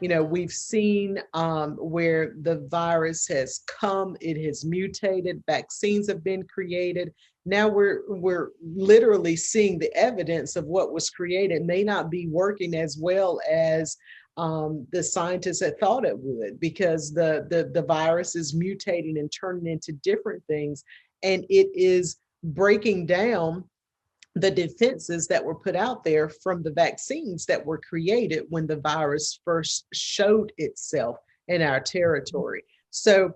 We've seen where the virus has come, it has mutated, vaccines have been created. Now we're literally seeing the evidence of what was created may not be working as well as the scientists had thought it would, because the virus is mutating and turning into different things, and it is breaking down the defenses that were put out there from the vaccines that were created when the virus first showed itself in our territory. So,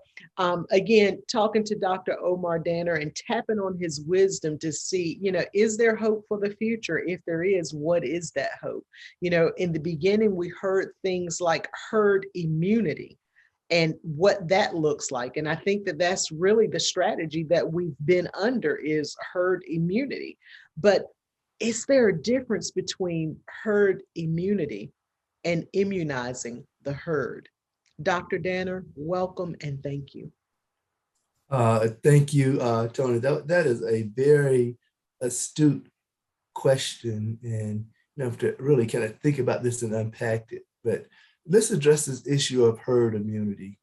again, talking to Dr. Omar Danner and tapping on his wisdom to see, is there hope for the future? If there is, what is that hope? In the beginning, we heard things like herd immunity and what that looks like. And I think that that's really the strategy that we've been under, is herd immunity. But is there a difference between herd immunity and immunizing the herd? Dr. Danner, welcome and thank you. Thank you, Tony. That is a very astute question, and you have to really kind of think about this and unpack it. But let's address this issue of herd immunity.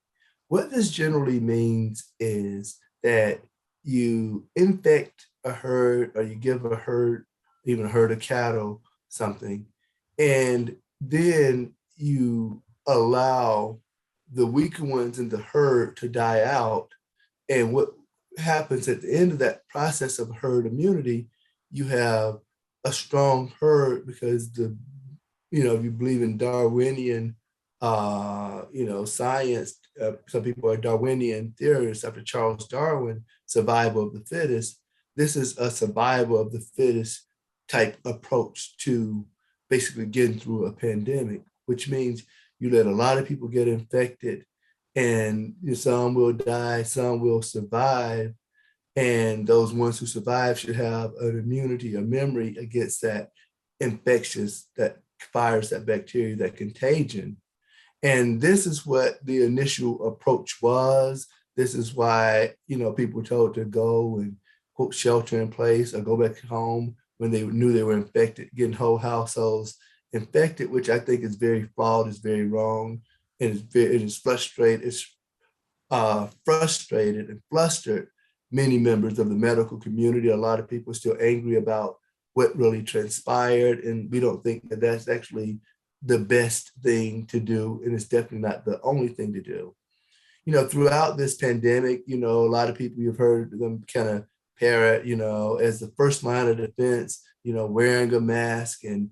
What this generally means is that you infect a herd, or you give a herd, even a herd of cattle, something, and then you allow the weaker ones in the herd to die out. And what happens at the end of that process of herd immunity, you have a strong herd, because if you believe in Darwinian, science, some people are Darwinian theorists after Charles Darwin, survival of the fittest. This is a survival of the fittest type approach to basically getting through a pandemic, which means you let a lot of people get infected, and some will die, some will survive. And those ones who survive should have an immunity, a memory against that infectious, that virus, that bacteria, that contagion. And this is what the initial approach was. This is why, people were told to go and quote shelter in place or go back home when they knew they were infected, getting whole households infected, which I think is very flawed, is very wrong, and it is frustrated. It's frustrated and flustered many members of the medical community. A lot of people are still angry about what really transpired, and we don't think that that's actually the best thing to do, and it's definitely not the only thing to do. Throughout this pandemic, a lot of people, you've heard them kind of parrot, as the first line of defense, wearing a mask and,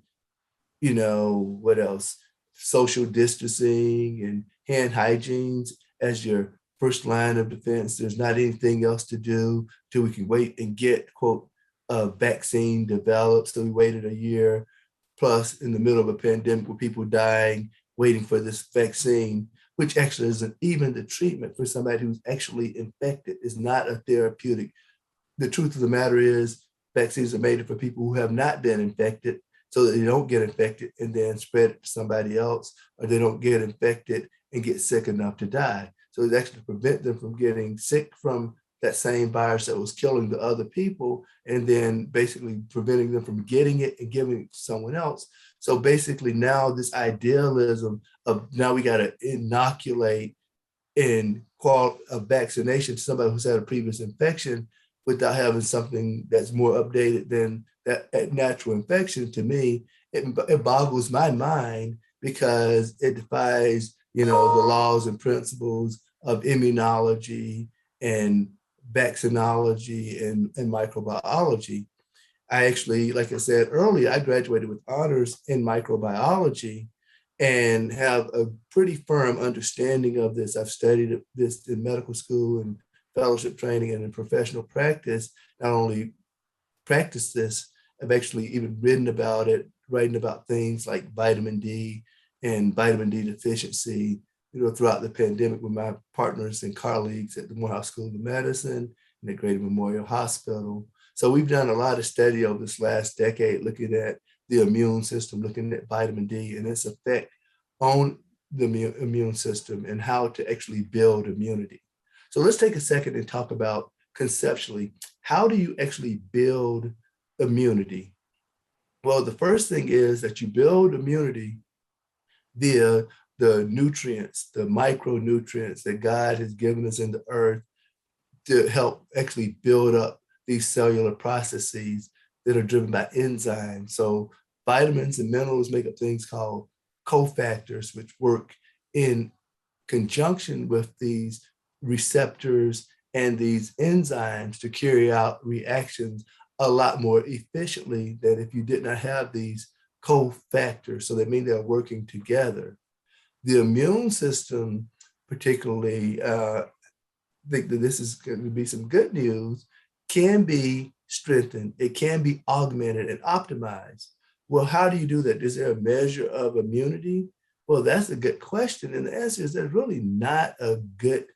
what else? Social distancing and hand hygiene as your first line of defense. There's not anything else to do till we can wait and get, quote, a vaccine developed. So we waited a year plus in the middle of a pandemic with people dying, waiting for this vaccine, which actually isn't even the treatment for somebody who's actually infected. It's not a therapeutic. The truth of the matter is vaccines are made for people who have not been infected, so that they don't get infected and then spread it to somebody else, or they don't get infected and get sick enough to die. So it actually prevent them from getting sick from that same virus that was killing the other people, and then basically preventing them from getting it and giving it to someone else. So basically now this idealism of now we got to inoculate and call a vaccination to somebody who's had a previous infection without having something that's more updated than that natural infection, to me, it boggles my mind, because it defies, the laws and principles of immunology and vaccinology and microbiology. I actually, like I said earlier, I graduated with honors in microbiology and have a pretty firm understanding of this. I've studied this in medical school and fellowship training and in professional practice. Not only practice this, I've actually even written about it, writing about things like vitamin D and vitamin D deficiency, throughout the pandemic with my partners and colleagues at the Morehouse School of Medicine and at Grady Memorial Hospital. So we've done a lot of study over this last decade, looking at the immune system, looking at vitamin D and its effect on the immune system and how to actually build immunity. So let's take a second and talk about conceptually, how do you actually build immunity? Well, the first thing is that you build immunity via the nutrients, the micronutrients that God has given us in the earth to help actually build up these cellular processes that are driven by enzymes. So vitamins and minerals make up things called cofactors, which work in conjunction with these receptors and these enzymes to carry out reactions a lot more efficiently than if you did not have these cofactors. So that means they're working together. The immune system, particularly, think that this is going to be some good news, can be strengthened. It can be augmented and optimized. Well, how do you do that? Is there a measure of immunity? Well, that's a good question. And the answer is there's really not a good,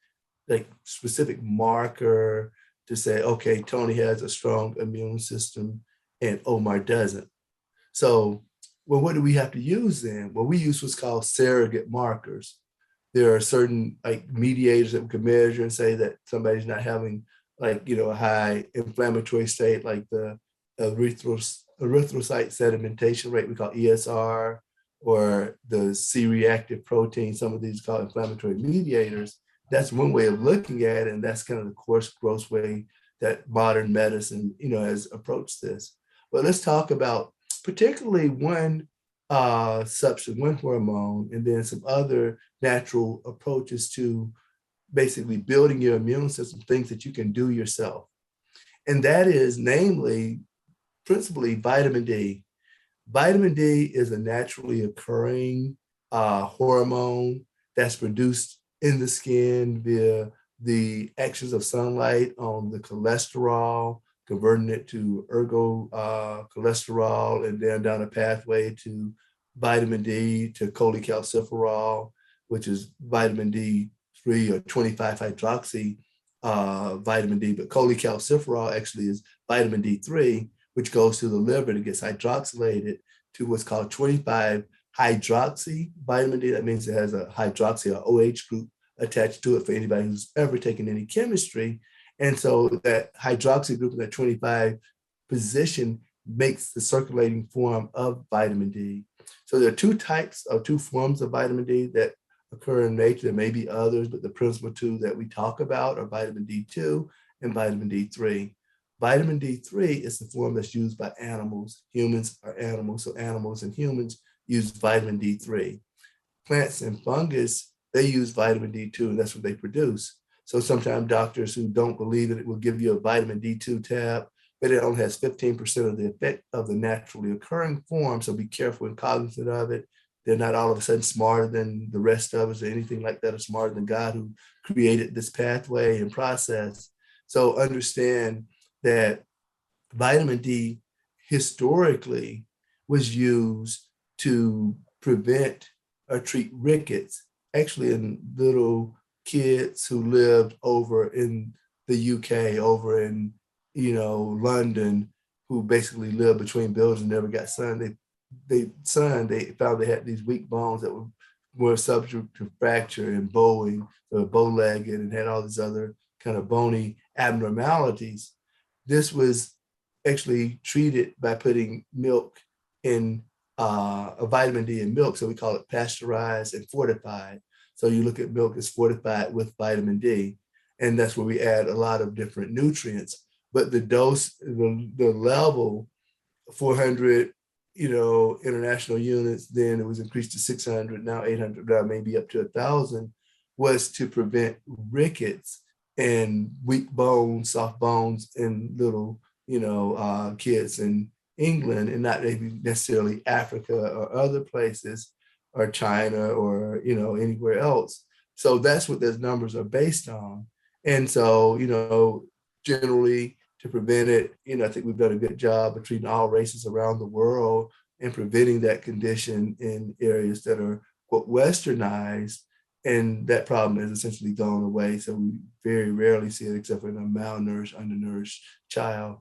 like, specific marker to say, okay, Tony has a strong immune system and Omar doesn't. So, well, what do we have to use then? Well, we use what's called surrogate markers. There are certain like mediators that we can measure and say that somebody's not having like, you know, a high inflammatory state, like the erythrocyte sedimentation rate, we call ESR, or the C-reactive protein, some of these called inflammatory mediators. That's one way of looking at it, and that's kind of the coarse, gross way that modern medicine, you know, has approached this. But let's talk about particularly one substance, one hormone, and then some other natural approaches to basically building your immune system, things that you can do yourself. And that is namely, principally vitamin D. Vitamin D is a naturally occurring hormone that's produced in the skin via the actions of sunlight on the cholesterol, converting it to cholesterol, and then down a pathway to vitamin D to cholecalciferol, which is vitamin D3 or 25 hydroxy vitamin D. But cholecalciferol actually is vitamin D3, which goes to the liver and gets hydroxylated to what's called 25 hydroxy vitamin D. That means it has a hydroxy or OH group attached to it for anybody who's ever taken any chemistry. And so that hydroxy group in that 25 position makes the circulating form of vitamin D. So there are two forms of vitamin D that occur in nature. There may be others, but the principal two that we talk about are vitamin D2 and vitamin D3. Vitamin D3 is the form that's used by animals. Humans are animals, so animals and humans use vitamin D3. Plants and fungus, they use vitamin D2, and that's what they produce. So sometimes doctors who don't believe it will give you a vitamin D2 tab, but it only has 15% of the effect of the naturally occurring form. So be careful and cognizant of it. They're not all of a sudden smarter than the rest of us or anything like that, or smarter than God who created this pathway and process. So understand that vitamin D historically was used to prevent or treat rickets, actually in little kids who lived over in the UK, over in, you know, London, who basically lived between buildings and never got sun. They found they had these weak bones that were more subject to fracture and bowing, so bow-legged, and had all these other kind of bony abnormalities. This was actually treated by putting milk in a vitamin D in milk. So we call it pasteurized and fortified. So you look at milk as fortified with vitamin D, and that's where we add a lot of different nutrients. But the dose, the level, 400, you know, international units, then it was increased to 600, now 800, now maybe up to 1,000, was to prevent rickets and weak bones, soft bones in little, you know, kids in England, and not maybe necessarily Africa or other places, or China, or, you know, anywhere else. So that's what those numbers are based on. And so, you know, generally to prevent it, you know, I think we've done a good job of treating all races around the world and preventing that condition in areas that are, quote, westernized. And that problem has essentially gone away. So we very rarely see it except for in a malnourished, undernourished child.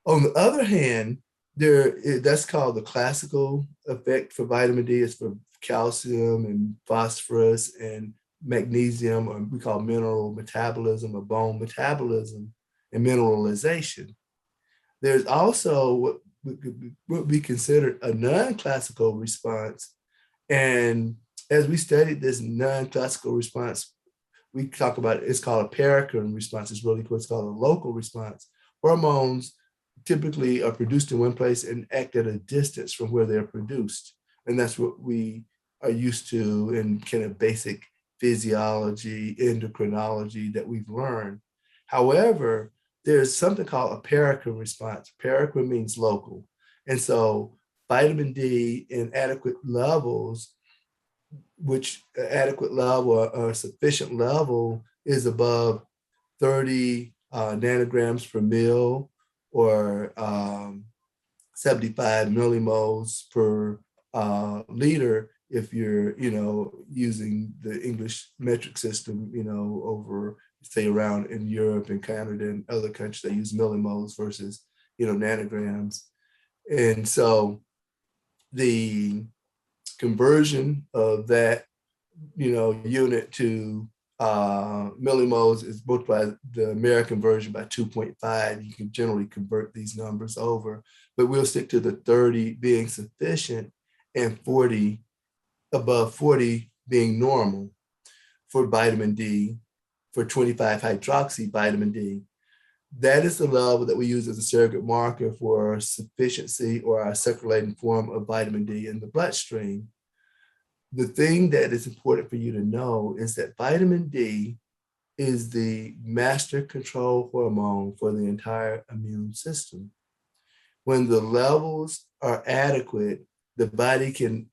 On the other hand, that's called the classical effect for vitamin D. It's for calcium and phosphorus and magnesium, or we call mineral metabolism or bone metabolism and mineralization. There's also what would be considered a non-classical response, and as we studied this non-classical response, we talk about it's called a paracrine response. It's really what's called a local response. Hormones typically are produced in one place and act at a distance from where they're produced. And that's what we are used to in kind of basic physiology, endocrinology that we've learned. However, there's something called a paracrine response. Paracrine means local. And so vitamin D in adequate levels, which adequate level or sufficient level is above 30 nanograms per mil or 75 millimoles per liter if you're, using the English metric system, over, say, around in Europe and Canada and other countries, they use millimoles versus, nanograms. And so the conversion of that, unit to millimoles is multiplied the American version by 2.5. You can generally convert these numbers over, but we'll stick to the 30 being sufficient and 40, above 40 being normal for vitamin D, for 25 hydroxy vitamin D. That is the level that we use as a surrogate marker for sufficiency or our circulating form of vitamin D in the bloodstream. The thing that is important for you to know is that vitamin D is the master control hormone for the entire immune system. When the levels are adequate, the body can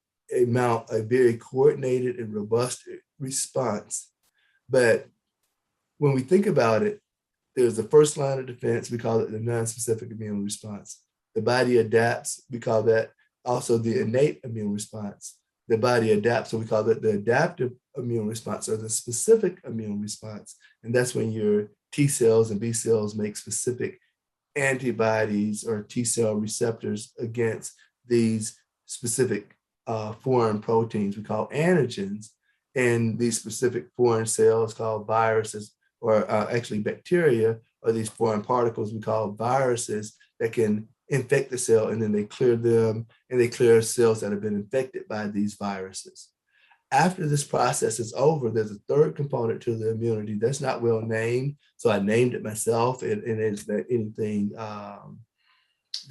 mount a very coordinated and robust response. But when we think about it, there's the first line of defense. We call it the non-specific immune response. The body adapts. We call that also the innate immune response. The body adapts, so we call that the adaptive immune response or the specific immune response. And that's when your T cells and B cells make specific antibodies or T cell receptors against these specific foreign proteins we call antigens. And these specific foreign cells called viruses, or actually bacteria, or these foreign particles we call viruses that can infect the cell, and then they clear them, and they clear cells that have been infected by these viruses. After this process is over, there's a third component to the immunity that's not well named, so I named it myself, and it's not anything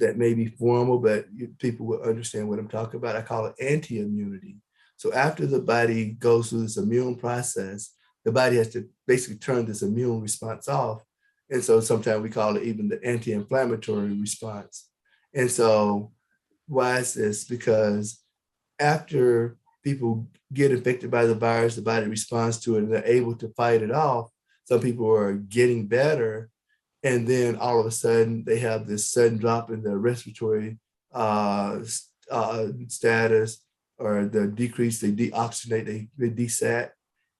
that may be formal, but people will understand what I'm talking about. I call it anti-immunity. So after the body goes through this immune process, the body has to basically turn this immune response off. And so sometimes we call it even the anti-inflammatory response. And so why is this? Because after people get infected by the virus, the body responds to it and they're able to fight it off. Some people are getting better. And then all of a sudden they have this sudden drop in their respiratory status, or the decrease, they deoxygenate, they desat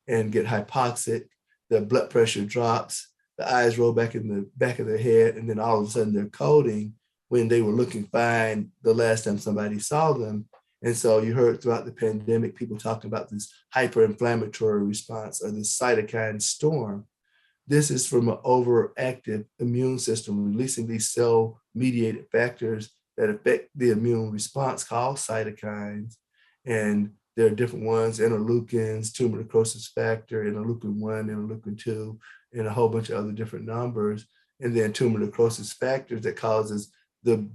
and get hypoxic. The blood pressure drops, the eyes roll back in the back of their head, and then all of a sudden they're coding when they were looking fine the last time somebody saw them. And so you heard throughout the pandemic, people talking about this hyperinflammatory response or this cytokine storm. This is from an overactive immune system releasing these cell-mediated factors that affect the immune response called cytokines. And there are different ones: interleukins, tumor necrosis factor, interleukin-1, interleukin-2, and a whole bunch of other different numbers. And then tumor necrosis factors that causes the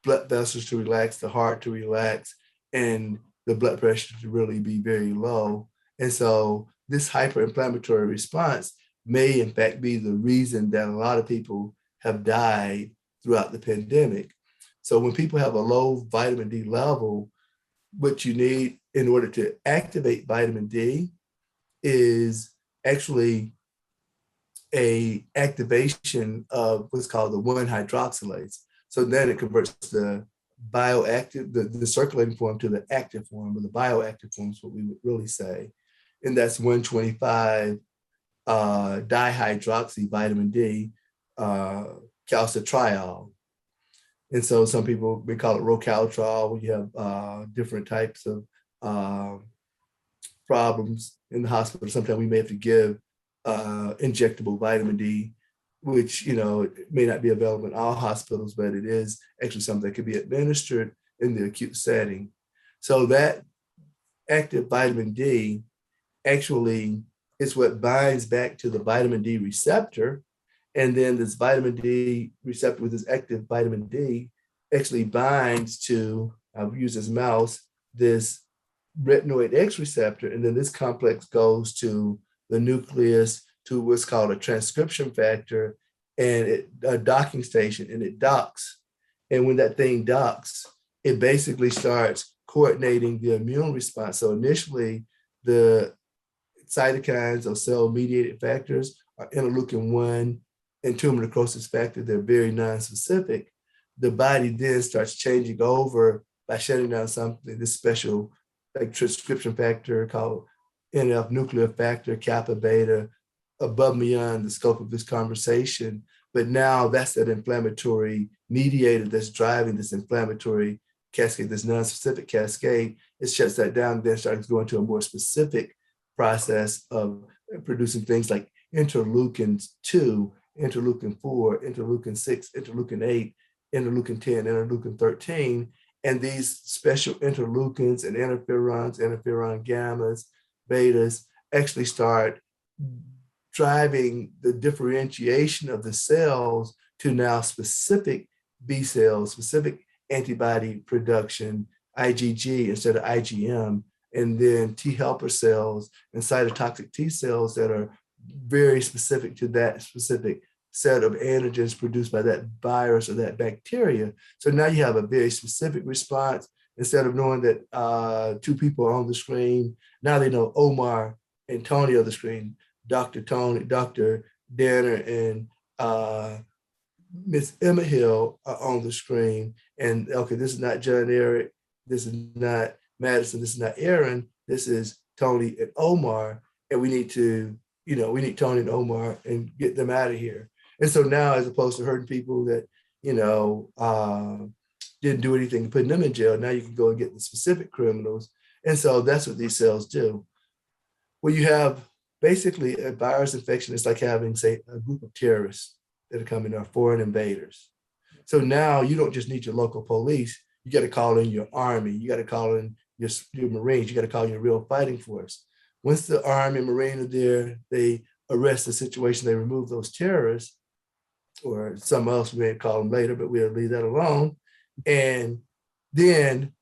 blood vessels to relax, the heart to relax, and the blood pressure to really be very low. And so this hyperinflammatory response may in fact be the reason that a lot of people have died throughout the pandemic. So when people have a low vitamin D level, what you need in order to activate vitamin D is actually a activation of what's called the 1-hydroxylase. So then it converts the bioactive, the circulating form to the active form, or the bioactive form is what we would really say. And that's 125 dihydroxy vitamin D, calcitriol. And so some people, we call it rocaltrol, when you have different types of problems in the hospital. Sometimes we may have to give injectable vitamin D, which, it may not be available in all hospitals, but it is actually something that could be administered in the acute setting. So that active vitamin D actually is what binds back to the vitamin D receptor. And then this vitamin D receptor with this active vitamin D actually binds to, I'll use this mouse, this retinoid X receptor. And then this complex goes to the nucleus to what's called a transcription factor and a docking station, and it docks. And when that thing docks, it basically starts coordinating the immune response. So initially, the cytokines or cell-mediated factors are interleukin-1 and tumor necrosis factor. They're very non-specific. The body then starts changing over by shutting down something, this special like transcription factor called NF nuclear factor, kappa beta, above and beyond the scope of this conversation. But now that's that inflammatory mediator that's driving this inflammatory cascade, this non-specific cascade. It shuts that down and then starts going to a more specific process of producing things like interleukin 2, interleukin 4, interleukin 6, interleukin 8, interleukin 10, interleukin 13. And these special interleukins and interferons, interferon gammas, betas actually start driving the differentiation of the cells to now specific B cells, specific antibody production, IgG instead of IgM, and then T helper cells and cytotoxic T cells that are very specific to that specific set of antigens produced by that virus or that bacteria. So now you have a very specific response. Instead of knowing that two people are on the screen, now they know Omar and Tony on the screen, Dr. Tony, Dr. Danner, and Miss Emma Hill are on the screen. And okay, this is not John Eric, this is not Madison, this is not Aaron, this is Tony and Omar. And we need to, we need Tony and Omar and get them out of here. And so now, as opposed to hurting people that, didn't do anything, putting them in jail, now you can go and get the specific criminals. And so that's what these cells do. When you have basically a virus infection, it's like having, say, a group of terrorists that are coming, are foreign invaders. So now you don't just need your local police, you got to call in your army, you got to call in your Marines, you got to call in your real fighting force. Once the Army and Marine are there, they arrest the situation, they remove those terrorists, or something else we may call them later, but we'll leave that alone. And then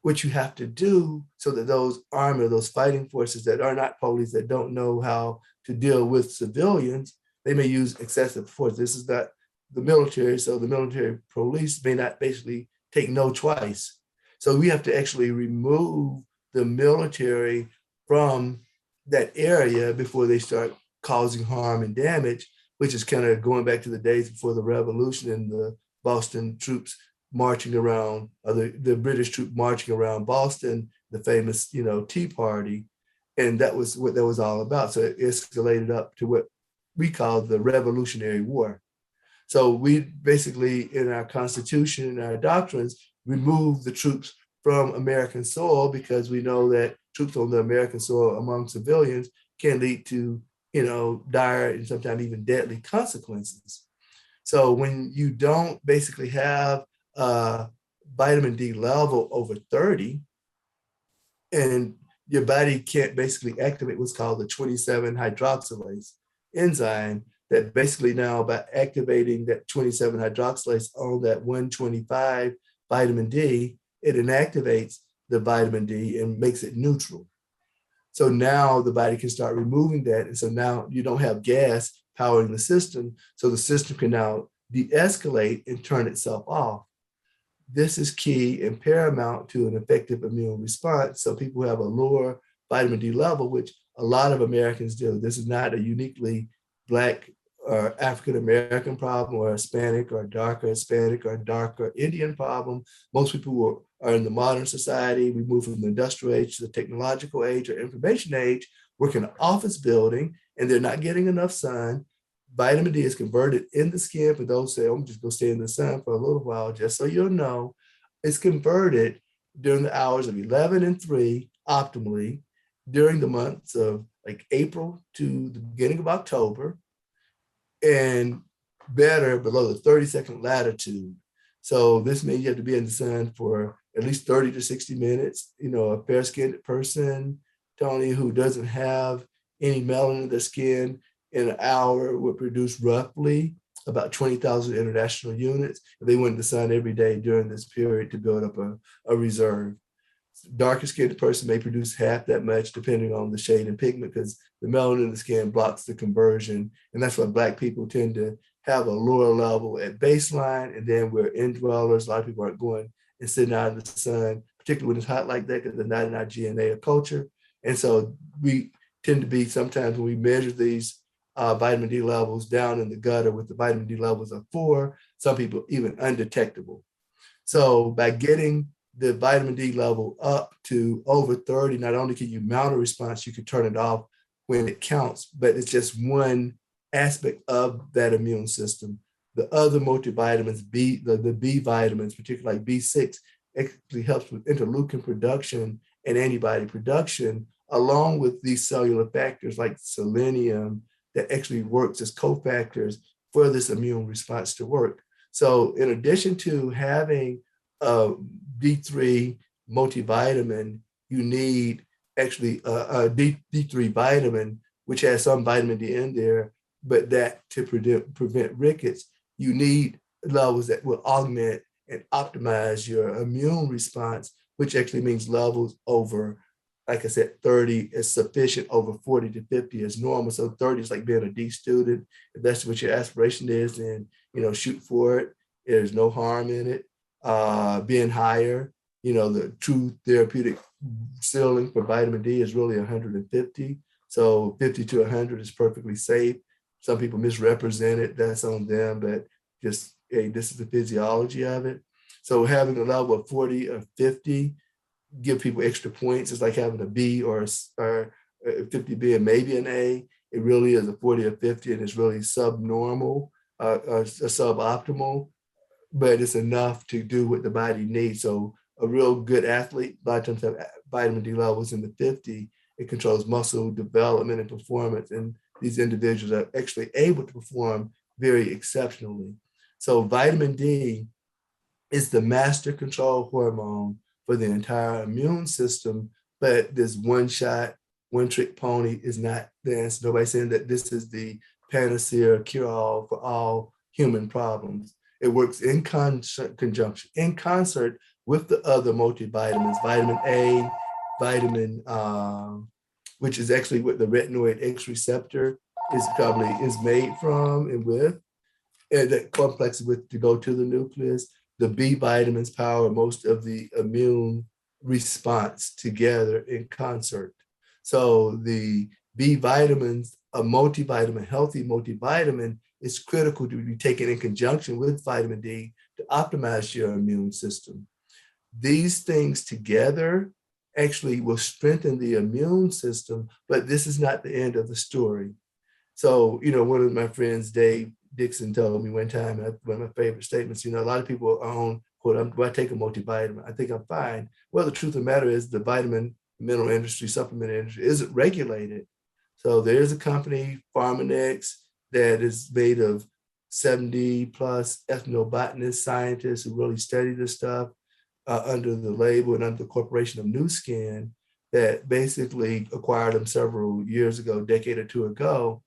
what you have to do so that those army, those fighting forces that are not police, that don't know how to deal with civilians, they may use excessive force. This is not the military, so the military police may not basically take no twice. So we have to actually remove the military from that area before they start causing harm and damage, which is kind of going back to the days before the revolution and the Boston troops marching around, or the British troop marching around Boston, the famous, Tea Party. And that was what that was all about. So it escalated up to what we call the Revolutionary War. So we basically, in our Constitution and our doctrines, remove the troops from American soil because we know that troops on the American soil among civilians can lead to, dire and sometimes even deadly consequences. So when you don't basically have a vitamin D level over 30, and your body can't basically activate what's called the 27 hydroxylase enzyme, that basically now by activating that 27 hydroxylase on that 125 vitamin D, it inactivates the vitamin D and makes it neutral. So now the body can start removing that. And so now you don't have gas powering the system. So the system can now de-escalate and turn itself off. This is key and paramount to an effective immune response. So people who have a lower vitamin D level, which a lot of Americans do. This is not a uniquely Black or African-American problem or Hispanic or darker Hispanic or darker Indian problem. Most people who are in the modern society, we move from the industrial age to the technological age or information age, work in an office building, and they're not getting enough sun. Vitamin D is converted in the skin. For those who say, I'm just going to stay in the sun for a little while, just so you'll know, it's converted during the hours of 11 and 3 optimally during the months of like April to the beginning of October, and better below the 32nd latitude. So this means you have to be in the sun for at least 30 to 60 minutes. A fair-skinned person, Tony, who doesn't have any melanin in their skin in an hour would produce roughly about 20,000 international units. If they went in the sun every day during this period to build up a reserve. Darker skinned person may produce half that much depending on the shade and pigment because the melanin in the skin blocks the conversion. And that's why Black people tend to have a lower level at baseline. And then we're indwellers. A lot of people aren't going and sitting out in the sun, particularly when it's hot like that because they're not in our DNA or culture. And so we tend to be sometimes when we measure these vitamin D levels down in the gutter with the vitamin D levels of 4, some people even undetectable. So by getting the vitamin D level up to over 30, not only can you mount a response, you can turn it off when it counts, but it's just one aspect of that immune system. The other multivitamins, the B vitamins, particularly like B6, actually helps with interleukin production and antibody production, along with these cellular factors like selenium that actually works as cofactors for this immune response to work. So in addition to having a D3 multivitamin, you need actually a D3 vitamin, which has some vitamin D in there, but that to prevent rickets, you need levels that will augment and optimize your immune response, which actually means levels over, like I said, 30 is sufficient, over 40 to 50 is normal. So 30 is like being a D student. If that's what your aspiration is, then, shoot for it. There's no harm in it. Being higher, the true therapeutic ceiling for vitamin D is really 150. So 50 to 100 is perfectly safe. Some people misrepresent it. That's on them, but just, hey, this is the physiology of it. So having a level of 40 or 50 give people extra points. It's like having a B or 50B and maybe an A. It really is a 40 or 50, and it's really subnormal, suboptimal, but it's enough to do what the body needs. So a real good athlete, a lot of times have vitamin D levels in the 50. It controls muscle development and performance, and these individuals are actually able to perform very exceptionally. So vitamin D is the master control hormone for the entire immune system, but this one shot, one trick pony is not the answer. Nobody's saying that this is the panacea cure-all for all human problems. It works in conjunction, in concert with the other multivitamins, vitamin A, vitamin, which is actually what the retinoid X receptor is made from and with, and that complex with to go to the nucleus. The B vitamins power most of the immune response together in concert. So the B vitamins, a multivitamin, healthy multivitamin, is critical to be taken in conjunction with vitamin D to optimize your immune system. These things together actually will strengthen the immune system, but this is not the end of the story. So, one of my friends, Dave Dixon, told me one time, one of my favorite statements, a lot of people are on, quote, do I take a multivitamin? I think I'm fine. Well, the truth of the matter is the vitamin, mineral industry, supplement industry isn't regulated. So there's a company, Pharmanex, that is made of 70 plus ethnobotanists, scientists who really study this stuff under the label and under the corporation of New Skin, that basically acquired them several years ago, a decade or two ago,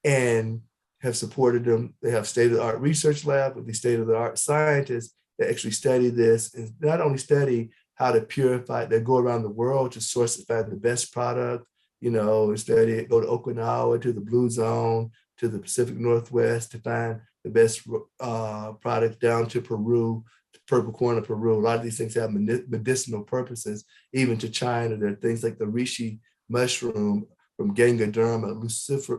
and have supported them. They have state-of-the-art research lab with these state-of-the-art scientists that actually study this, and not only study how to purify it, they go around the world to source and find the best product, and study it, go to Okinawa, to the Blue Zone, to the Pacific Northwest to find the best product, down to Peru, to purple corn of Peru. A lot of these things have medicinal purposes, even to China. There are things like the reishi mushroom from Gangaderma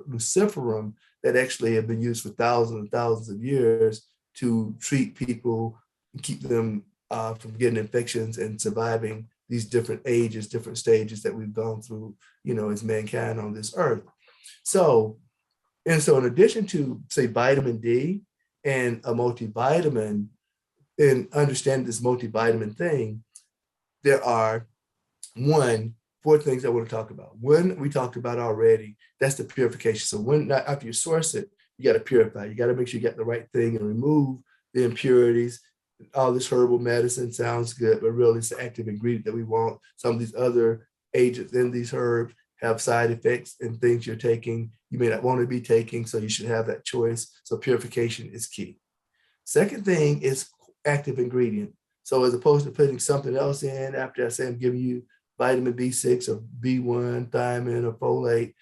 luciferum that actually have been used for thousands and thousands of years to treat people and keep them from getting infections and surviving these different ages, different stages that we've gone through, as mankind on this earth. So in addition to, say, vitamin D and a multivitamin, and understand this multivitamin thing, there are 4 things I want to talk about. One we talked about already, that's the purification. So after you source it, you got to purify. You got to make sure you get the right thing and remove the impurities. all this herbal medicine sounds good, but really it's the active ingredient that we want. Some of these other agents in these herbs have side effects and things you're taking you may not want to be taking, so you should have that choice. So purification is key. Second thing is active ingredient. So as opposed to putting something else in after I say I'm giving you vitamin B6 or B1, thiamine or folate,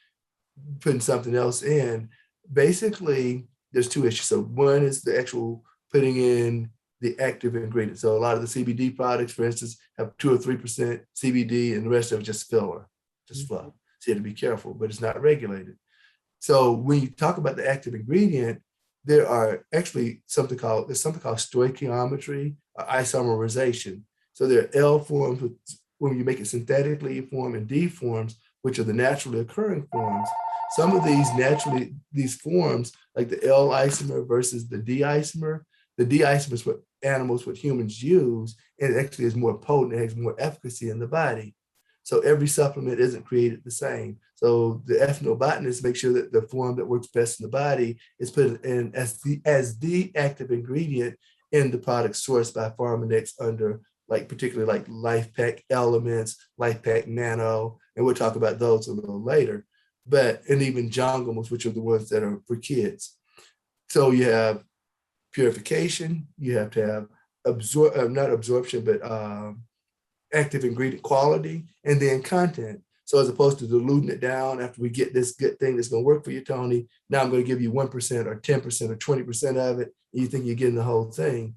putting something else in, basically there's two issues. So one is the actual putting in the active ingredient. So a lot of the CBD products, for instance, have 2 or 3% CBD and the rest of it just filler, just fluff. So you have to be careful, but it's not regulated. So when you talk about the active ingredient, there are actually something called stoichiometry or isomerization. So there are L forms when you make it synthetically form and D forms, which are the naturally occurring forms. Some of these forms, like the L isomer versus the D isomer, the D isomer is what humans use, and it actually is more potent, it has more efficacy in the body. So every supplement isn't created the same. So the ethnobotanists make sure that the form that works best in the body is put in as the active ingredient in the product sourced by Pharmanex under particularly like Life Pack Elements, Life Pack Nano, and we'll talk about those a little later. And even jungles, which are the ones that are for kids. So you have purification, you have to have not absorption, but active ingredient quality, and then content. So as opposed to diluting it down after we get this good thing that's going to work for you, Tony, now I'm going to give you 1% or 10% or 20% of it, and you think you're getting the whole thing.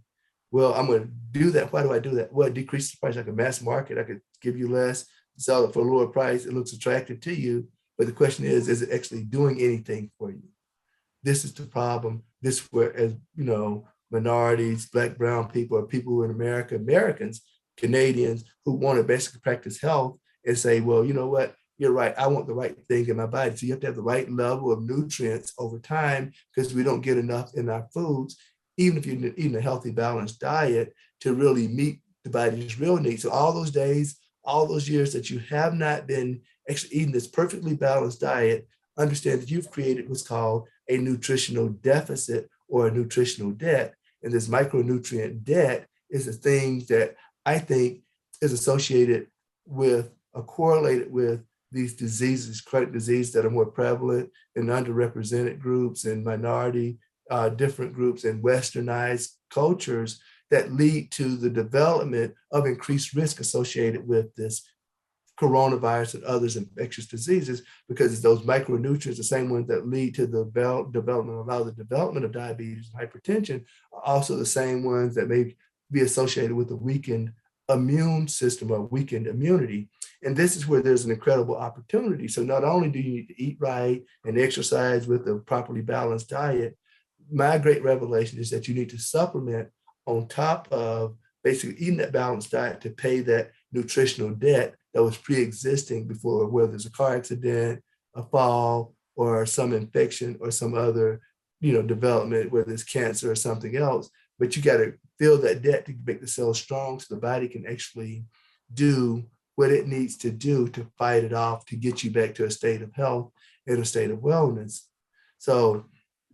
Well, I'm going to do that. Why do I do that? Well, decrease the price. I can mass market. I could give you less, sell it for a lower price. It looks attractive to you. But the question is it actually doing anything for you? This is the problem. This is where, as you know, minorities, Black, brown people, or people in America, Americans, Canadians who want to basically practice health and say, well, you know what? You're right. I want the right thing in my body. So you have to have the right level of nutrients over time because we don't get enough in our foods, even if you're eating a healthy, balanced diet to really meet the body's real needs. So all those days, all those years that you have not been actually eating this perfectly balanced diet, understand that you've created what's called a nutritional deficit or a nutritional debt. And this micronutrient debt is the thing that I think is associated with or correlated with these diseases, chronic diseases that are more prevalent in underrepresented groups and minority different groups and westernized cultures that lead to the development of increased risk associated with this coronavirus and others infectious diseases, because it's those micronutrients, the same ones that lead to the development of diabetes and hypertension, are also the same ones that may be associated with a weakened immune system or weakened immunity. And this is where there's an incredible opportunity. So not only do you need to eat right and exercise with a properly balanced diet, my great revelation is that you need to supplement on top of basically eating that balanced diet to pay that nutritional debt that was pre-existing before, whether it's a car accident, a fall, or some infection or some other, development, whether it's cancer or something else. But you got to fill that debt to make the cells strong so the body can actually do what it needs to do to fight it off, to get you back to a state of health and a state of wellness. So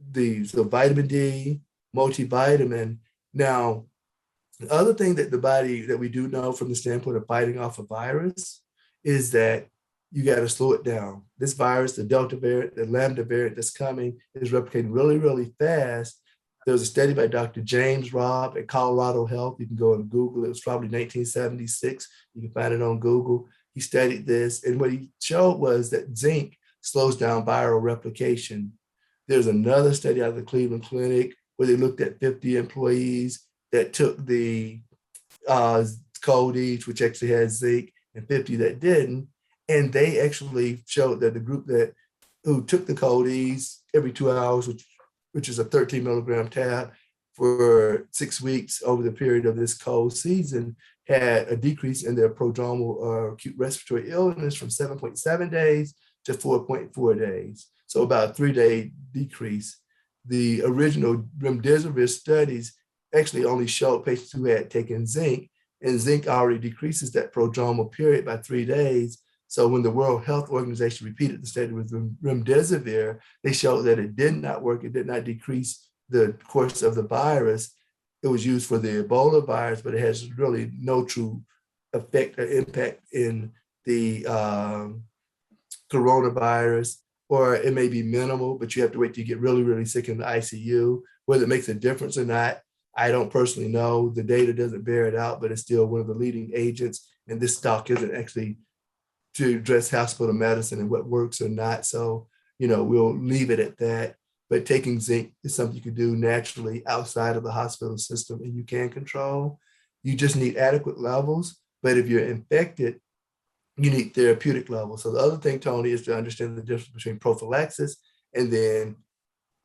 vitamin D, multivitamin. Now, the other thing that we do know from the standpoint of fighting off a virus is that you got to slow it down. This virus, the Delta variant, the Lambda variant that's coming, is replicating really, really fast. There was a study by Dr. James Robb at Colorado Health. You can go and Google it. It was probably 1976. You can find it on Google. He studied this. And what he showed was that zinc slows down viral replication. There's another study out of the Cleveland Clinic where they looked at 50 employees that took the cold each, which actually has zinc, and 50 that didn't. And they actually showed that the group who took the cold ease every 2 hours, which is a 13 milligram tab for 6 weeks over the period of this cold season, had a decrease in their prodromal or acute respiratory illness from 7.7 days to 4.4 days. So about a 3-day decrease. The original remdesivir studies actually only showed patients who had taken zinc, and zinc already decreases that prodromal period by 3 days. So when the World Health Organization repeated the study with remdesivir, they showed that it did not work. It did not decrease the course of the virus. it was used for the Ebola virus, but it has really no true effect or impact in the coronavirus, or it may be minimal, but you have to wait till you get really, really sick in the ICU. Whether it makes a difference or not, I don't personally know. The data doesn't bear it out, but it's still one of the leading agents. And this stock isn't actually to address hospital medicine and what works or not. So, we'll leave it at that. But taking zinc is something you can do naturally outside of the hospital system and you can control. You just need adequate levels. But if you're infected, you need therapeutic levels. So the other thing, Tony, is to understand the difference between prophylaxis and then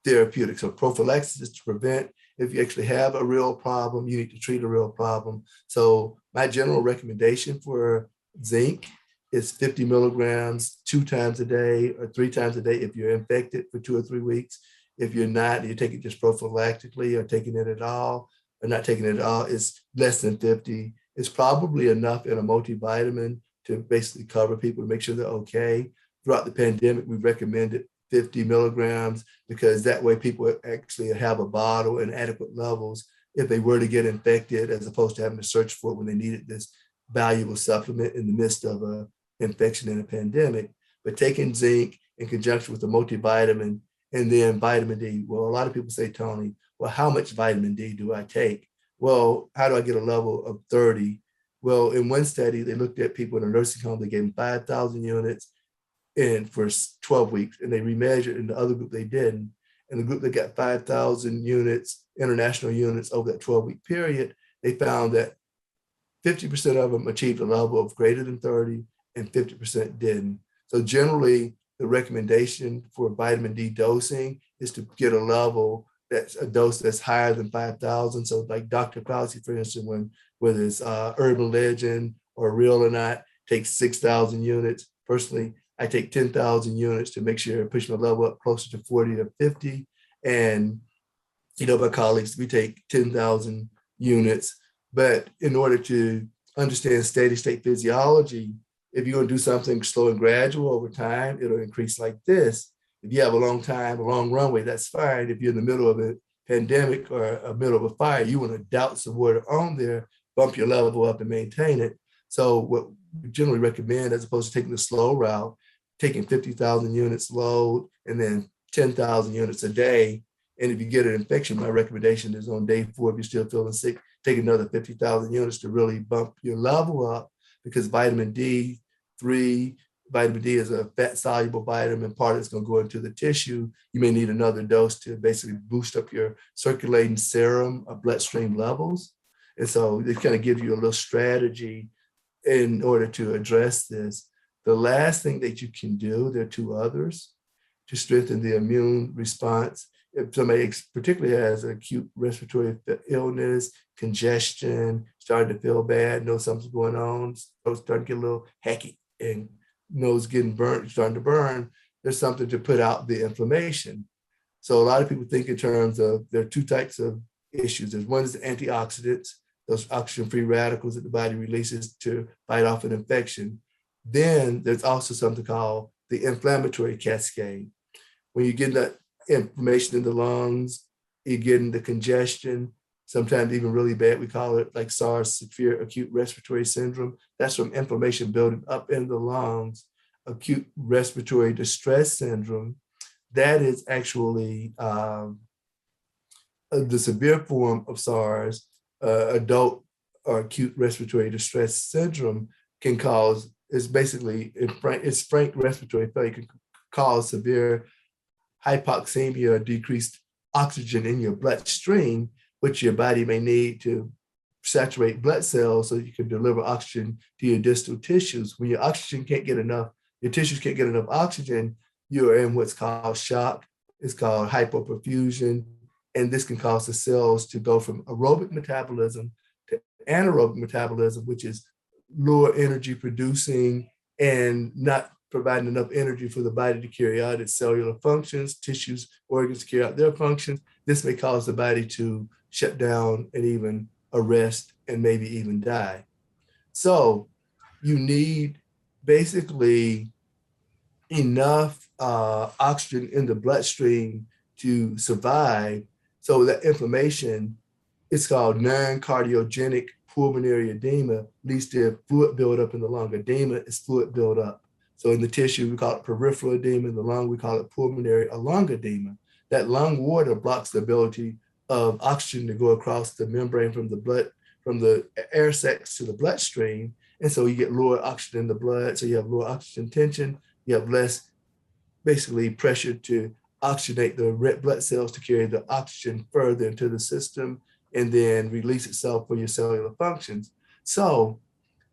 therapeutic. So prophylaxis is to prevent. If you actually have a real problem, you need to treat a real problem. So my general recommendation for zinc is 50 milligrams 2 times a day or 3 times a day if you're infected for 2 or 3 weeks. If you're not, you take it just prophylactically or taking it at all, or not taking it at all, it's less than 50. It's probably enough in a multivitamin to basically cover people to make sure they're okay. Throughout the pandemic, we recommended 50 milligrams because that way people actually have a bottle and adequate levels if they were to get infected, as opposed to having to search for it when they needed this valuable supplement in the midst of a infection in a pandemic. But taking zinc in conjunction with a multivitamin and then vitamin D. Well, a lot of people say, Tony, well, how much vitamin D do I take? Well, how do I get a level of 30? Well, in one study, they looked at people in a nursing home, they gave them 5,000 units and for 12 weeks, and they remeasured. In the other group, they didn't. And the group that got 5,000 units, international units over that 12-week period, they found that 50% of them achieved a level of greater than 30 and 50% didn't. So generally, the recommendation for vitamin D dosing is to get a level that's a dose that's higher than 5,000. So like Dr. Fauci, for instance, whether it's urban legend or real or not, takes 6,000 units. Personally, I take 10,000 units to make sure I push my level up closer to 40 or 50. And, my colleagues, we take 10,000 units. But in order to understand steady state physiology, if you're going to do something slow and gradual over time, it'll increase like this. If you have a long time, a long runway, that's fine. If you're in the middle of a pandemic or a middle of a fire, you want to douse some water on there, bump your level up and maintain it. So what we generally recommend, as opposed to taking the slow route, taking 50,000 units load and then 10,000 units a day. And if you get an infection, my recommendation is on day 4, if you're still feeling sick, take another 50,000 units to really bump your level up, because vitamin D3, vitamin D is a fat soluble vitamin, part that's going to go into the tissue. You may need another dose to basically boost up your circulating serum or bloodstream levels. And so it kind of gives you a little strategy in order to address this. The last thing that you can do, there are 2 others, to strengthen the immune response. If somebody particularly has acute respiratory illness, congestion, starting to feel bad, know something's going on, starting to get a little hacky and nose getting burnt, starting to burn, there's something to put out the inflammation. So a lot of people think in terms of, there are 2 types of issues. There's one is the antioxidants, those oxygen-free radicals that the body releases to fight off an infection. Then there's also something called the inflammatory cascade. When you get that inflammation in the lungs, you're getting the congestion, sometimes even really bad. We call it like SARS, severe acute respiratory syndrome. That's from inflammation building up in the lungs. Acute respiratory distress syndrome, that is actually the severe form of SARS. Adult or acute respiratory distress syndrome can cause, it's basically, it's frank respiratory failure, can cause severe hypoxemia or decreased oxygen in your bloodstream, which your body may need to saturate blood cells so you can deliver oxygen to your distal tissues. When your oxygen can't get enough, your tissues can't get enough oxygen, you're in what's called shock. It's called hypoperfusion. And this can cause the cells to go from aerobic metabolism to anaerobic metabolism, which is lower energy producing and not providing enough energy for the body to carry out its cellular functions, tissues, organs to carry out their functions. This may cause the body to shut down and even arrest and maybe even die. So you need basically enough oxygen in the bloodstream to survive. So that inflammation it's called non-cardiogenic pulmonary edema, leads to fluid buildup in the lung. Edema is fluid buildup. So in the tissue, we call it peripheral edema. In the lung, we call it pulmonary lung edema. That lung water blocks the ability of oxygen to go across the membrane from the blood, from the air sacs to the bloodstream. And so you get lower oxygen in the blood. So you have lower oxygen tension. You have less, basically, pressure to oxygenate the red blood cells to carry the oxygen further into the system and then release itself for your cellular functions. So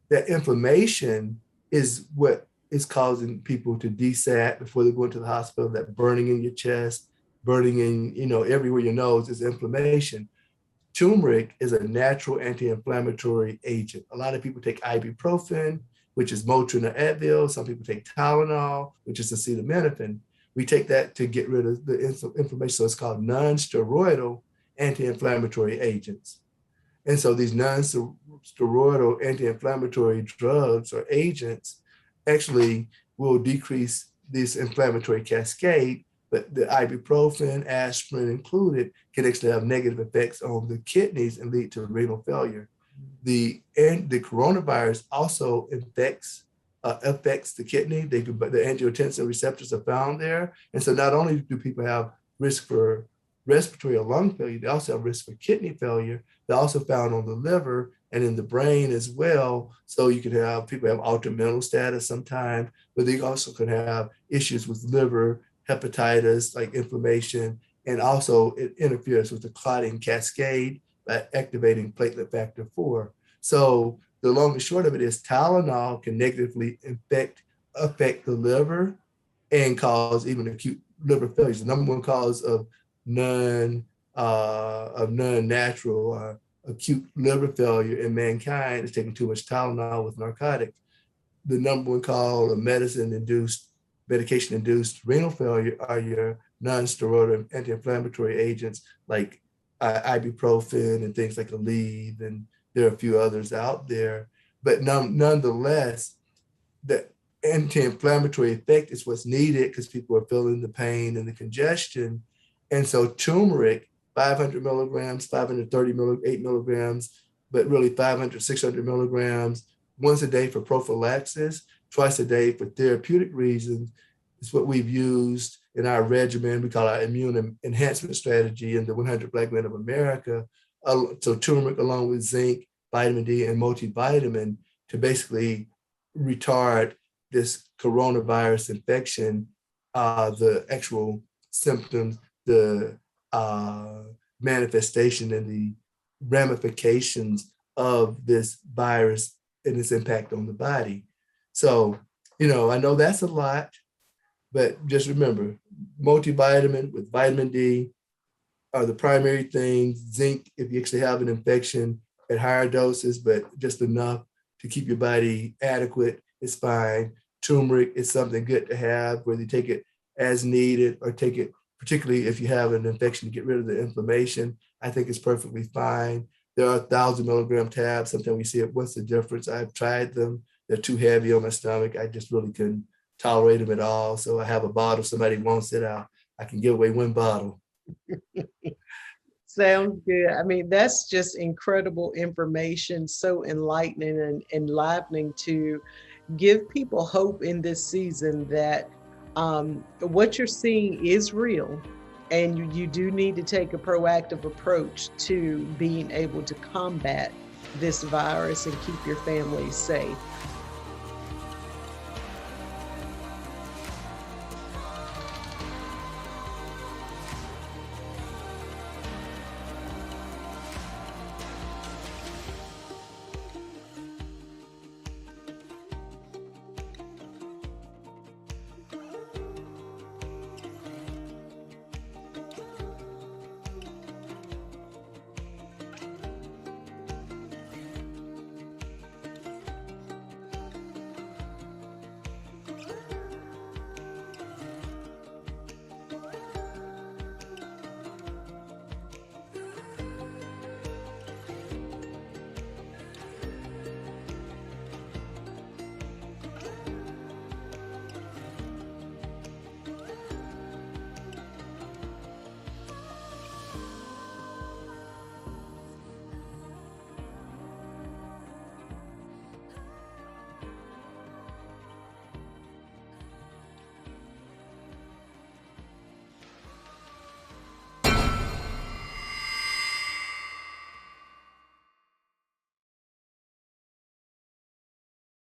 that inflammation is what is causing people to desat before they go into the hospital. That burning in your chest, burning in, everywhere your nose is inflammation. Turmeric is a natural anti-inflammatory agent. A lot of people take ibuprofen, which is Motrin or Advil. Some people take Tylenol, which is acetaminophen. We take that to get rid of the inflammation. So it's called non-steroidal anti-inflammatory agents. And so these non-steroidal anti-inflammatory drugs or agents actually will decrease this inflammatory cascade, but the ibuprofen, aspirin included, can actually have negative effects on the kidneys and lead to renal failure. The coronavirus also affects the kidney. The angiotensin receptors are found there. And so not only do people have risk for respiratory or lung failure, they also have risk for kidney failure. They're also found on the liver and in the brain as well. So you can have people have altered mental status sometimes, but they also can have issues with liver, hepatitis, like inflammation, and also it interferes with the clotting cascade by activating platelet factor 4. So the long and short of it is Tylenol can negatively affect the liver and cause even acute liver failure. The number one cause of non-natural acute liver failure in mankind is taking too much Tylenol with narcotics. The number one cause of medication-induced renal failure are your non-steroidal anti-inflammatory agents like ibuprofen and things like Aleve, and there are a few others out there. But nonetheless, the anti-inflammatory effect is what's needed because people are feeling the pain and the congestion. And so turmeric, 500 milligrams, 8 milligrams, but really 500, 600 milligrams, once a day for prophylaxis, twice a day for therapeutic reasons, is what we've used in our regimen. We call our immune enhancement strategy in the 100 Black Men of America. So turmeric along with zinc, vitamin D, and multivitamin to basically retard this coronavirus infection, the actual symptoms, the manifestation and the ramifications of this virus and its impact on the body. So, I know that's a lot, but just remember, multivitamin with vitamin D are the primary things. Zinc, if you actually have an infection at higher doses, but just enough to keep your body adequate, is fine. Turmeric is something good to have, whether you take it as needed or take it, particularly if you have an infection to get rid of the inflammation, I think it's perfectly fine. There are 1,000 milligram tabs. Sometimes we see it, what's the difference? I've tried them. They're too heavy on my stomach. I just really couldn't tolerate them at all. So I have a bottle. Somebody wants it out, I can give away one bottle. Sounds good. I mean, that's just incredible information, so enlightening and enlivening to give people hope in this season that what you're seeing is real, and you do need to take a proactive approach to being able to combat this virus and keep your family safe.